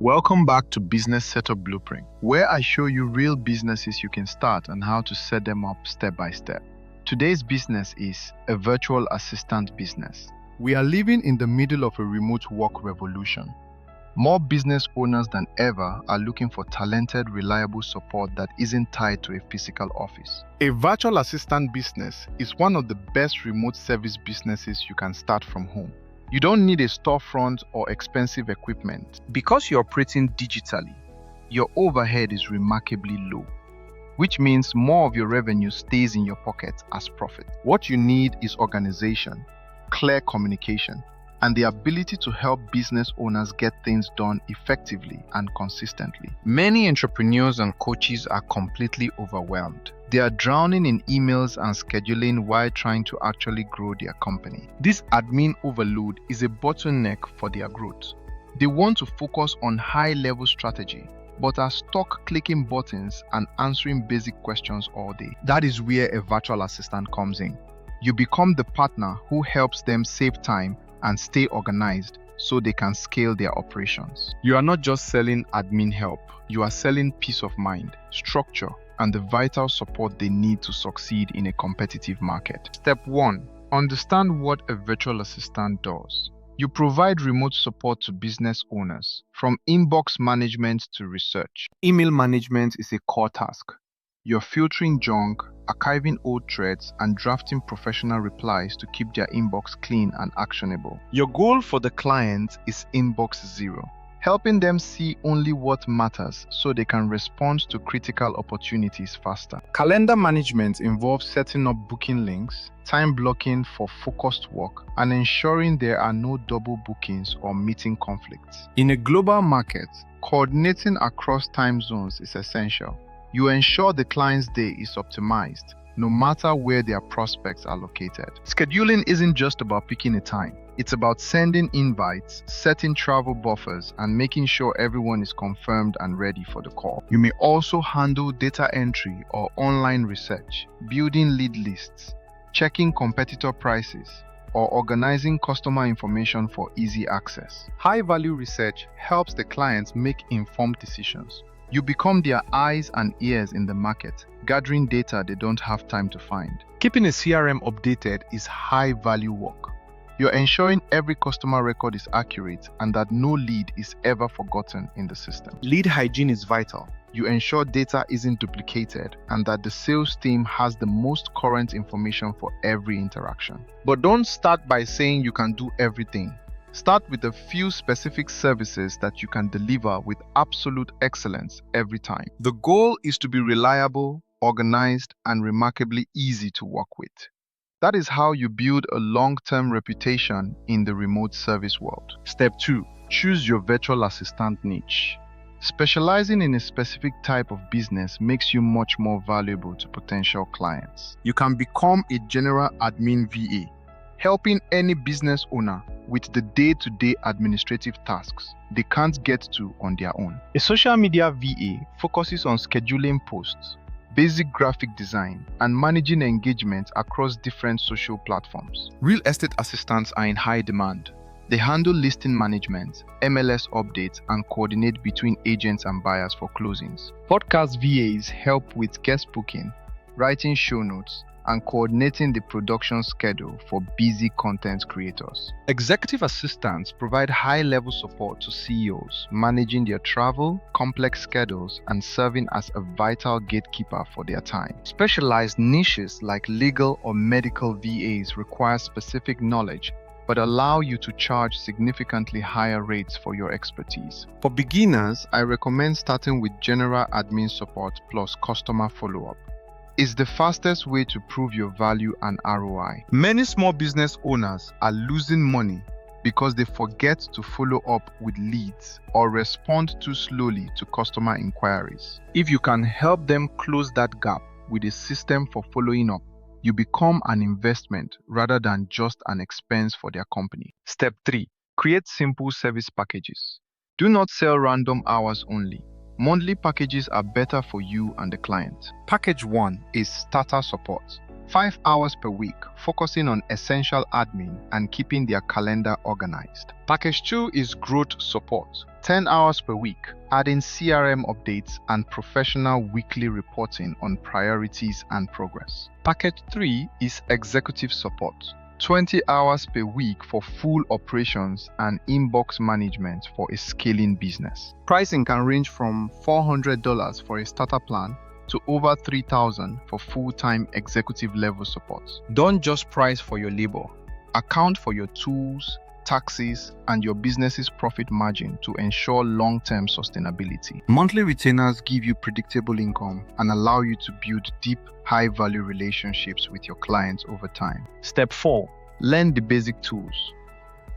Welcome back to Business Setup Blueprint, where I show you real businesses you can start and how to set them up step by step. Today's business is a virtual assistant business. We are living in the middle of a remote work revolution. More business owners than ever are looking for talented, reliable support that isn't tied to a physical office. A virtual assistant business is one of the best remote service businesses you can start from home. You don't need a storefront or expensive equipment. Because you're operating digitally, your overhead is remarkably low, which means more of your revenue stays in your pocket as profit. What you need is organization, clear communication, and the ability to help business owners get things done effectively and consistently. Many entrepreneurs and coaches are completely overwhelmed. They are drowning in emails and scheduling while trying to actually grow their company. This admin overload is a bottleneck for their growth. They want to focus on high-level strategy, but are stuck clicking buttons and answering basic questions all day. That is where a virtual assistant comes in. You become the partner who helps them save time and stay organized so they can scale their operations. You are not just selling admin help, you are selling peace of mind, structure, and the vital support they need to succeed in a competitive market. Step 1. Understand what a virtual assistant does. You provide remote support to business owners, from inbox management to research. Email management is a core task. You're filtering junk, archiving old threads, and drafting professional replies to keep their inbox clean and actionable. Your goal for the client is inbox zero, helping them see only what matters so they can respond to critical opportunities faster. Calendar management involves setting up booking links, time blocking for focused work, and ensuring there are no double bookings or meeting conflicts. In a global market, coordinating across time zones is essential. You ensure the client's day is optimized, no matter where their prospects are located. Scheduling isn't just about picking a time. It's about sending invites, setting travel buffers, and making sure everyone is confirmed and ready for the call. You may also handle data entry or online research, building lead lists, checking competitor prices, or organizing customer information for easy access. High-value research helps the clients make informed decisions. You become their eyes and ears in the market, gathering data they don't have time to find. Keeping a CRM updated is high-value work. You're ensuring every customer record is accurate and that no lead is ever forgotten in the system. Lead hygiene is vital. You ensure data isn't duplicated and that the sales team has the most current information for every interaction. But don't start by saying you can do everything. Start with a few specific services that you can deliver with absolute excellence every time. The goal is to be reliable, organized, and remarkably easy to work with. That is how you build a long-term reputation in the remote service world. Step 2. Choose your virtual assistant niche. Specializing in a specific type of business makes you much more valuable to potential clients. You can become a general admin VA, helping any business owner with the day-to-day administrative tasks they can't get to on their own. A social media VA focuses on scheduling posts, basic graphic design, and managing engagement across different social platforms. Real estate assistants are in high demand. They handle listing management, MLS updates, and coordinate between agents and buyers for closings. Podcast VAs help with guest booking, writing show notes, and coordinating the production schedule for busy content creators. Executive assistants provide high-level support to CEOs, managing their travel, complex schedules, and serving as a vital gatekeeper for their time. Specialized niches like legal or medical VAs require specific knowledge, but allow you to charge significantly higher rates for your expertise. For beginners, I recommend starting with general admin support plus customer follow-up. It's the fastest way to prove your value and ROI. Many small business owners are losing money because they forget to follow up with leads or respond too slowly to customer inquiries. If you can help them close that gap with a system for following up, you become an investment rather than just an expense for their company. Step 3. Create simple service packages. Do not sell random hours only. Monthly packages are better for you and the client. Package 1 is starter support. 5 hours per week, focusing on essential admin and keeping their calendar organized. Package 2 is growth support. 10 hours per week, adding CRM updates and professional weekly reporting on priorities and progress. Package 3 is executive support. 20 hours per week for full operations and inbox management for a scaling business. Pricing can range from $400 for a starter plan to over $3,000 for full-time executive level support. Don't just price for your labor. Account for your tools, taxes, and your business's profit margin to ensure long-term sustainability. Monthly retainers give you predictable income and allow you to build deep, high-value relationships with your clients over time. Step 4. Learn the basic tools.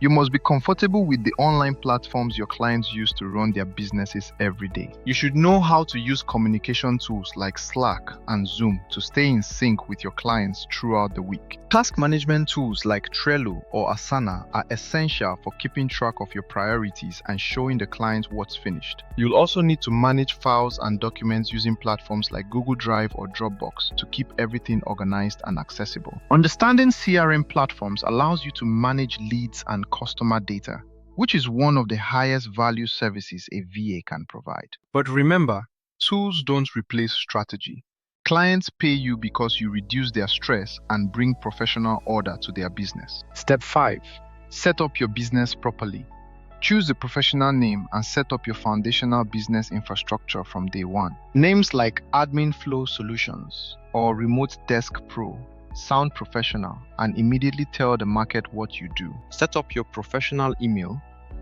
You must be comfortable with the online platforms your clients use to run their businesses every day. You should know how to use communication tools like Slack and Zoom to stay in sync with your clients throughout the week. Task management tools like Trello or Asana are essential for keeping track of your priorities and showing the client what's finished. You'll also need to manage files and documents using platforms like Google Drive or Dropbox to keep everything organized and accessible. Understanding CRM platforms allows you to manage leads and customer data, which is one of the highest value services a VA can provide. But remember, tools don't replace strategy. Clients pay you because you reduce their stress and bring professional order to their business. Step 5. Set up your business properly. Choose a professional name and set up your foundational business infrastructure from day one. Names like Admin Flow Solutions or Remote Desk Pro sound professional and immediately tell the market what you do. Set up your professional email,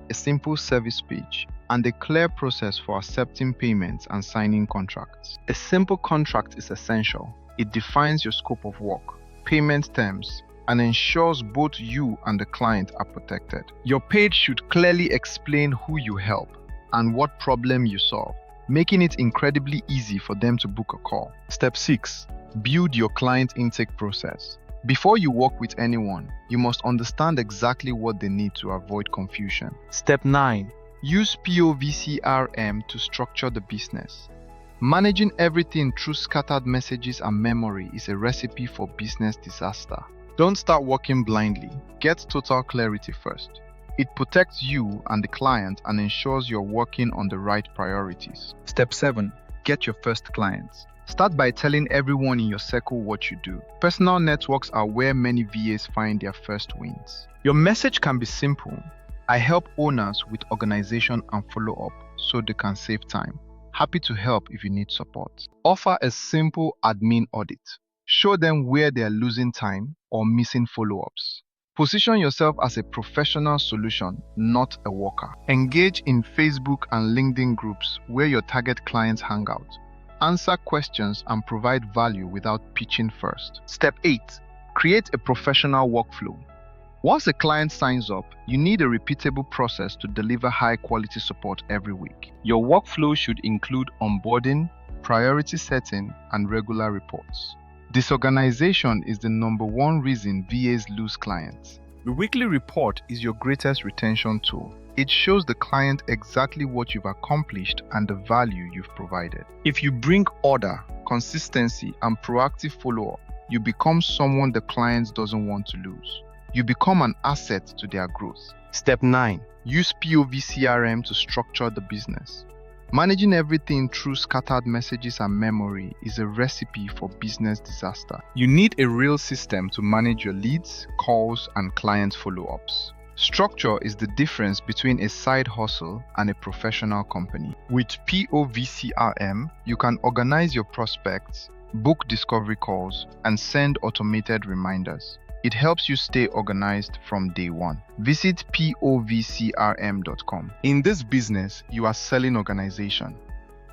a simple service page, and a clear process for accepting payments and signing contracts. A simple contract is essential. It defines your scope of work, payment terms, and ensures both you and the client are protected. Your page should clearly explain who you help and what problem you solve, making it incredibly easy for them to book a call. Step 6. Build your client intake process. Before you work with anyone, you must understand exactly what they need to avoid confusion. Step 9. Use POVCRM to structure the business. Managing everything through scattered messages and memory is a recipe for business disaster. Don't start working blindly. Get total clarity first. It protects you and the client and ensures you're working on the right priorities. Step 7. Get your first clients. Start by telling everyone in your circle what you do. Personal networks are where many VAs find their first wins. Your message can be simple. I help owners with organization and follow-up so they can save time. Happy to help if you need support. Offer a simple admin audit. Show them where they are losing time or missing follow-ups. Position yourself as a professional solution, not a worker. Engage in Facebook and LinkedIn groups where your target clients hang out. Answer questions and provide value without pitching first. Step 8. Create a professional workflow. Once a client signs up, you need a repeatable process to deliver high-quality support every week. Your workflow should include onboarding, priority setting, and regular reports. Disorganization is the #1 reason VAs lose clients. The weekly report is your greatest retention tool. It shows the client exactly what you've accomplished and the value you've provided. If you bring order, consistency, and proactive follow-up, you become someone the client doesn't want to lose. You become an asset to their growth. Step 9. Use POVCRM to structure the business. Managing everything through scattered messages and memory is a recipe for business disaster. You need a real system to manage your leads, calls, and client follow-ups. Structure is the difference between a side hustle and a professional company. With POVCRM, you can organize your prospects, book discovery calls, and send automated reminders. It helps you stay organized from day one. Visit povcrm.com. In this business, you are selling organization.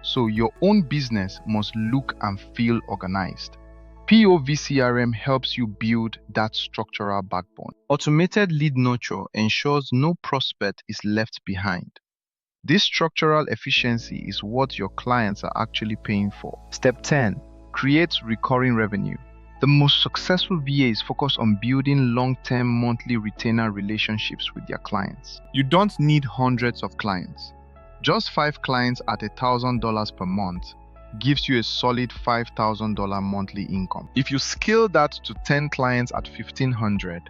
So your own business must look and feel organized. POVCRM helps you build that structural backbone. Automated lead nurture ensures no prospect is left behind. This structural efficiency is what your clients are actually paying for. Step 10. Create recurring revenue. The most successful VAs focus on building long-term monthly retainer relationships with their clients. You don't need hundreds of clients. Just 5 clients at $1,000 per month gives you a solid $5,000 monthly income. If you scale that to 10 clients at $1,500,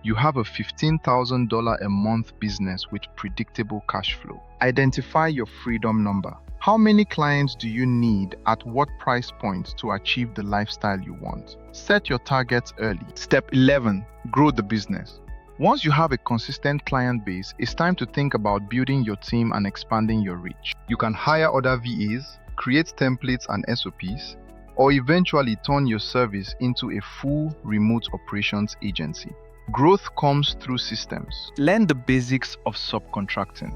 you have a $15,000 a month business with predictable cash flow. Identify your freedom number. How many clients do you need at what price point to achieve the lifestyle you want? Set your targets early. Step 11, grow the business. Once you have a consistent client base, it's time to think about building your team and expanding your reach. You can hire other VAs, create templates and SOPs, or eventually turn your service into a full remote operations agency. Growth comes through systems. Learn the basics of subcontracting.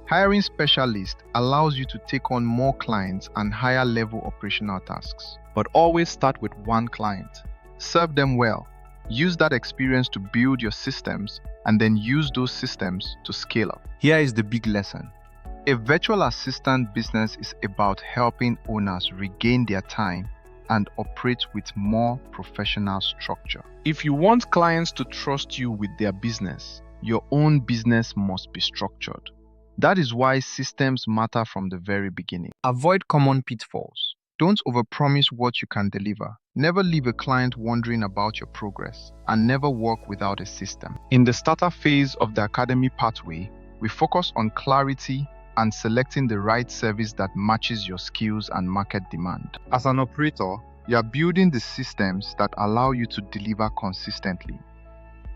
Hiring specialists allows you to take on more clients and higher level operational tasks. But always start with one client. Serve them well. Use that experience to build your systems and then use those systems to scale up. Here is the big lesson. A virtual assistant business is about helping owners regain their time and operate with more professional structure. If you want clients to trust you with their business, your own business must be structured. That is why systems matter from the very beginning. Avoid common pitfalls. Don't overpromise what you can deliver. Never leave a client wondering about your progress, and never work without a system. In the starter phase of the Academy pathway, we focus on clarity and selecting the right service that matches your skills and market demand. As an operator, you are building the systems that allow you to deliver consistently.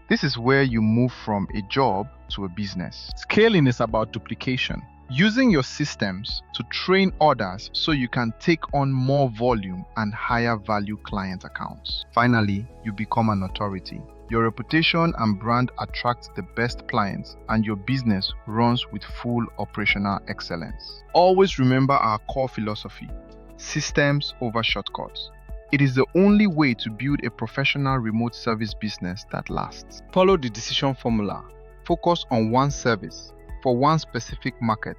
This is where you move from a job to a business. Scaling is about duplication. Using your systems to train others so you can take on more volume and higher value client accounts. Finally, you become an authority. Your reputation and brand attract the best clients, and your business runs with full operational excellence. Always remember our core philosophy: systems over shortcuts. It is the only way to build a professional remote service business that lasts. Follow the decision formula. Focus on one service for one specific market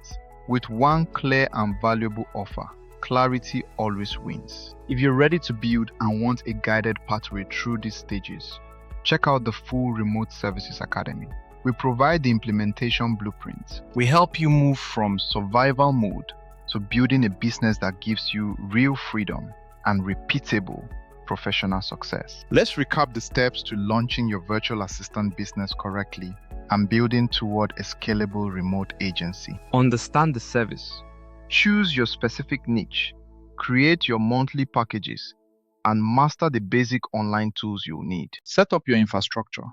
with one clear and valuable offer. Clarity always wins. If you're ready to build and want a guided pathway through these stages, check out the full Remote Services Academy. We provide the implementation blueprint. We help you move from survival mode to building a business that gives you real freedom and repeatable professional success. Let's recap the steps to launching your virtual assistant business correctly and building toward a scalable remote agency. Understand the service. Choose your specific niche. Create your monthly packages and master the basic online tools you'll need. Set up your infrastructure.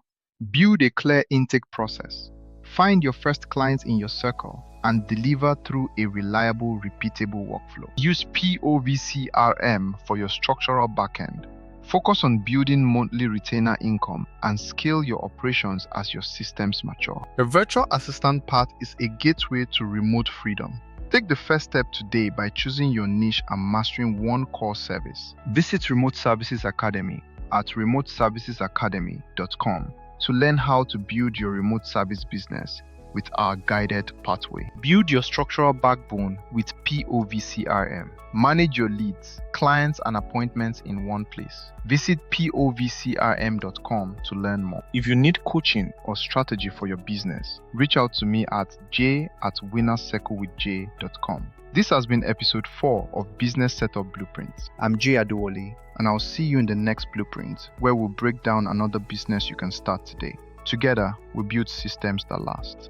Build a clear intake process. Find your first clients in your circle and deliver through a reliable, repeatable workflow. Use POVCRM for your structural backend. Focus on building monthly retainer income and scale your operations as your systems mature. The virtual assistant path is a gateway to remote freedom. Take the first step today by choosing your niche and mastering one core service. Visit Remote Services Academy at remoteservicesacademy.com to learn how to build your remote service business with our guided pathway. Build your structural backbone with POVCRM. Manage your leads, clients, and appointments in one place. Visit povcrm.com to learn more. If you need coaching or strategy for your business, reach out to me at j@winnercirclewithj.com. This has been episode 4 of Business Setup Blueprints. I'm Jayadewole, and I'll see you in the next blueprint, where we'll break down another business you can start today. Together, we build systems that last.